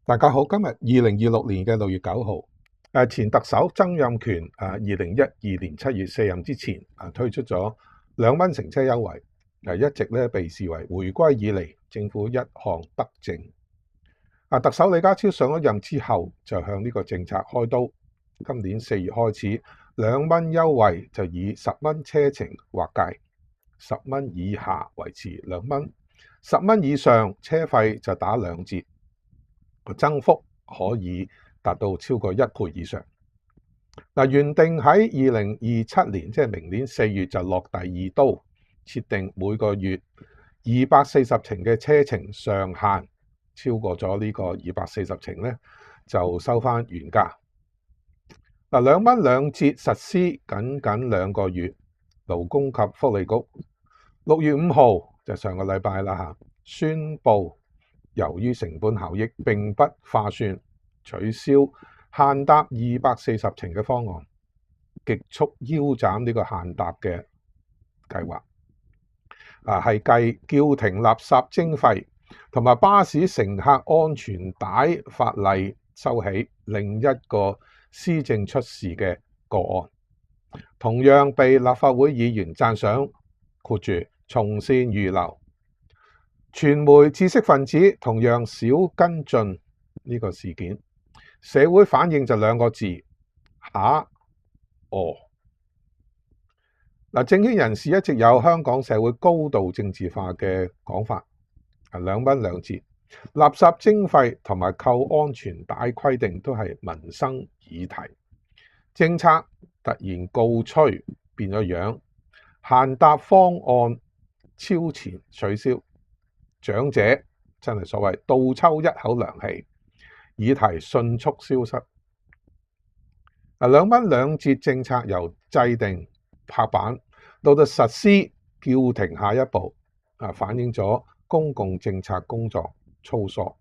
大家好，今日2026年嘅6月9號，前特首曾蔭權2012年7月卸任之前推出咗2蚊乘車優惠，一直咧被視為回歸以嚟政府一項德政。特首李家超上咗任之後就向呢個政策開刀，今年4月開始2蚊優惠就以10蚊車程劃界，10蚊以下維持2蚊，10蚊以上車費就打2折。增幅可以達到超過1倍以上。原定喺2027年，即係明年4月就落第2刀，設定每個月240程嘅車程上限，超過咗呢個240程咧，就收翻原價。2蚊2折實施僅2個月，勞工及福利局6月5號就上個禮拜啦宣布，由於成本效益並不划算，取消限搭240程嘅方案，極速腰斬呢個限搭嘅計劃。係繼叫停垃圾徵費同埋巴士乘客安全帶法例收起另一個施政出事嘅個案，同樣被立法會議員讚賞，括住從善如流。傳媒知識分子同樣少跟進呢個事件，社會反應就2個字：嚇哦。政圈人士一直有香港社會高度政治化嘅講法，2蚊2折、垃圾徵費同埋扣安全帶規定都係民生議題，政策突然告吹變咗樣，限搭方案超前取消，長者真係所謂倒抽一口涼氣，議題迅速消失。2蚊2折政策由制定拍板到實施叫停下一步，反映咗公共政策工作粗疏，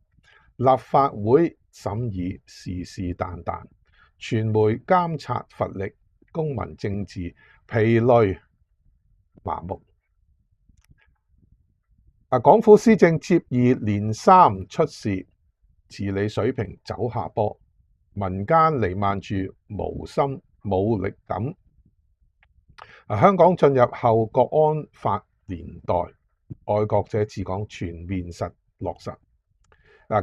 立法會審議是是但但，傳媒監察乏力，公民政治疲累麻木。港府施政接二連三出事，治理水平走下坡，民間彌漫住無心無力感。香港進入後國安法年代，愛國者治港全面落實。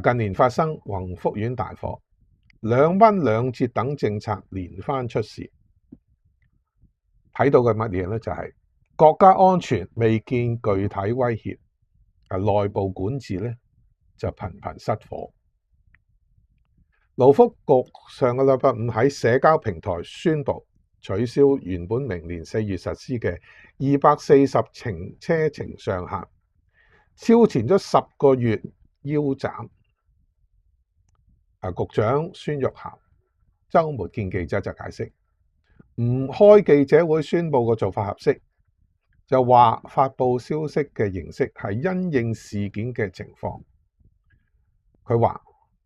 近年發生宏福苑大火、2蚊2折等政策連番出事，睇到嘅乜嘢呢？就係國家安全未見具體威脅，內部管治咧就頻頻失火。勞福局上個禮拜5喺社交平台宣布取消原本明年4月實施嘅240程車程上限，超前咗10個月腰斬。局長孫玉菡週末見記者就解釋，唔開記者會宣佈個做法合適，就話發佈消息嘅形式係因應事件嘅情況。佢話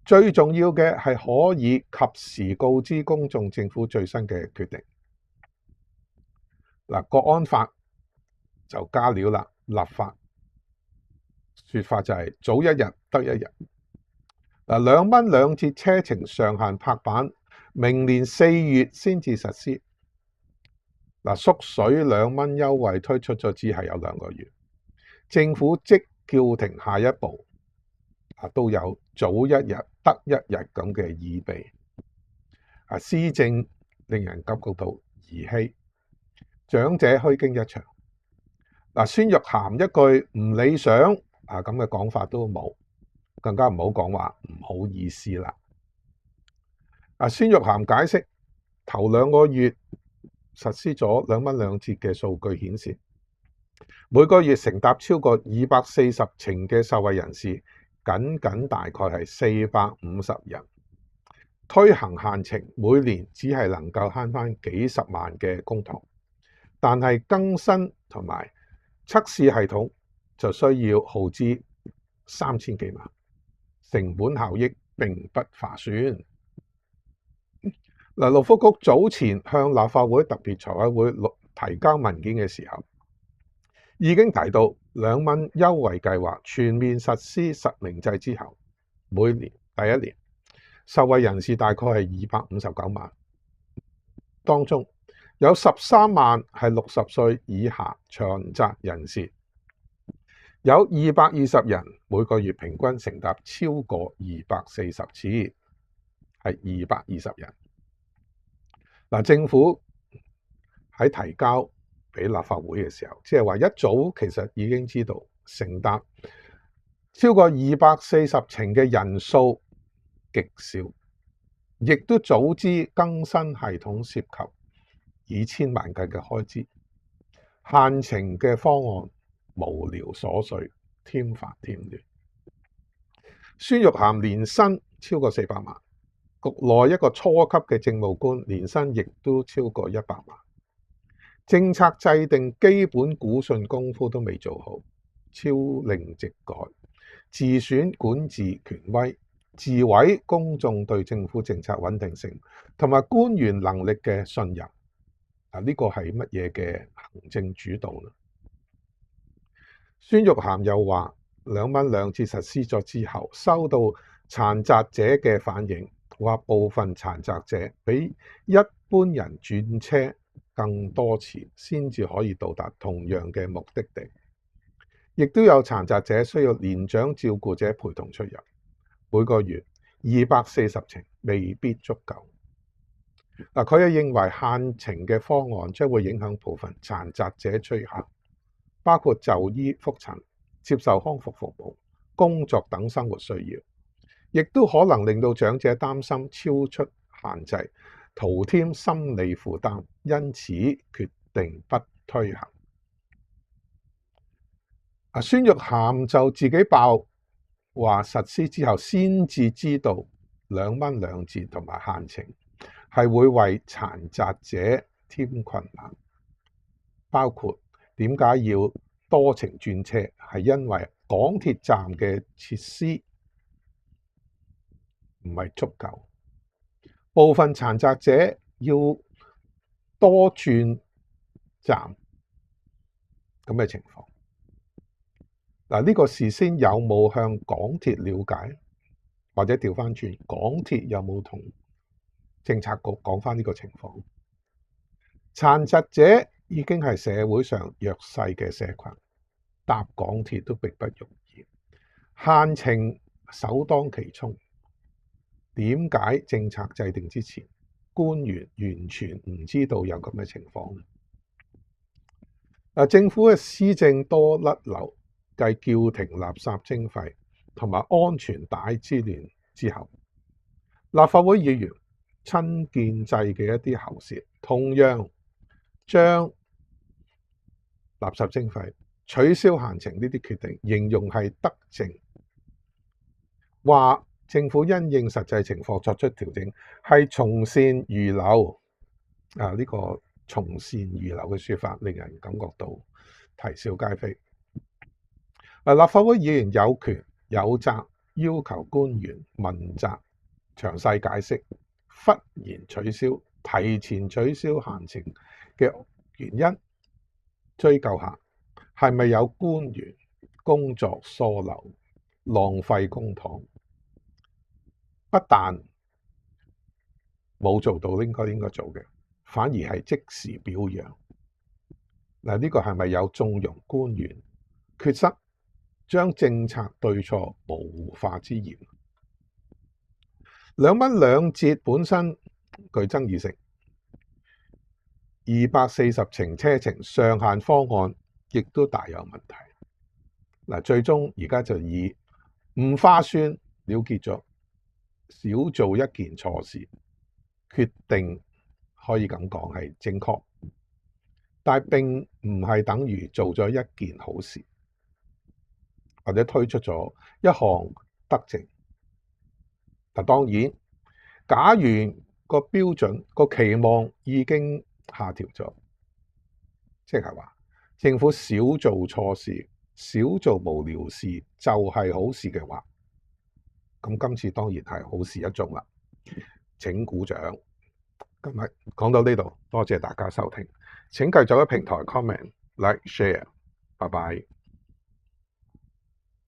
最重要嘅係可以及時告知公眾政府最新嘅決定。國安法就加料啦，立法說法就係早一日得一日。2蚊2折車程上限拍板，明年4月先至實施。縮水2蚊優惠推出咗只係有2個月，政府即叫停下一步，都有早一日得一日咁嘅意味。施政令人感覺到兒戲，長者虛驚一場。孫玉菡一句唔理想咁嘅講法都冇，更加唔好講話唔好意思啦。孫玉菡解釋，頭2個月實施咗2蚊2折嘅數據顯示，每個月乘搭超過240程嘅受惠人士，僅大概係450人。推行限程，每年只係能夠慳返幾十萬嘅公帑，但係更新同埋測試系統就需要耗資3000幾萬，成本效益並不划算。勞福局早前向立法會特別財委會提交文件嘅時候，已經提到2蚊優惠計劃全面實施實名制之後，每年第1年受惠人士大概係259萬，當中有13萬係60歲以下殘疾人士，有220人每個月平均乘搭超過240次，係220人。政府喺提交俾立法會嘅時候，即係話一早其實已經知道乘搭超過240程嘅人數極少，亦都早知更新系統涉及以千萬計嘅開支，限程嘅方案無聊瑣碎，添煩添亂。孫玉菡年薪超過400萬，局內一個初級嘅政務官年薪亦都超過100萬，政策制定基本估算功夫都未做好，朝令夕改，自損管治權威，自毀公眾對政府政策穩定性同埋官員能力嘅信任。呢個係乜嘢嘅行政主導呢？孫玉菡又話2蚊2節實施咗之後，收到殘疾者嘅反應，話部分殘疾者比一般人轉車更多次先至可以到達同樣嘅目的地，亦都有殘疾者需要年長照顧者陪同出入，每個月240程未必足夠。佢又認為限程嘅方案將會影響部分殘疾者出行，包括就醫覆診、接受康復服務、工作等生活需要，亦都可能令到長者擔心超出限制，徒添心理負擔，因此決定不推行。孫玉菡就自己爆話實施之後先至知道2蚊2節同埋限程係會為殘疾者添困難，包括點解要多程轉車，係因為港鐵站嘅設施唔係足夠，部分殘疾者要多轉站咁嘅情況。呢個事先有冇向港鐵了解，或者調翻轉，港鐵有冇同政策局講翻呢個情況？殘疾者已經係社會上弱勢嘅社群，搭港鐵都並不容易，限程首當其衝。點解政策制定之前，官員完全唔知道有咁嘅情況呢？政府嘅施政多甩漏，繼叫停垃圾徵費同埋安全帶之亂之後，立法會議員親建制嘅一啲喉舌，同樣將垃圾徵費、取消限程呢啲決定形容係德政，話政府因應實際情況作出調整，係從善如流。呢個從善如流嘅說法令人感覺到啼笑皆非。立法會議員有權有責要求官員問責、詳細解釋忽然取消、提前取消限程嘅原因，追究下係咪有官員工作疏漏、浪費公帑，不但冇做到應該做嘅，反而係即時表揚。呢個係咪有縱容官員缺失，將政策對錯模糊化之嫌？2蚊2節本身具爭議性，240程車程上限方案亦都大有問題。最終而家就以唔划算了結咗，少做一件錯事，決定可以咁講係正確，但並唔係等於做咗一件好事，或者推出咗一項德政。當然，假如個標準、個期望已經下調咗，即係話政府少做錯事、少做無聊事就係好事嘅話，咁今次當然係好事一宗啦。請鼓掌。今日講到呢度，多謝大家收聽。請繼續喺平台 comment、like、share。拜拜。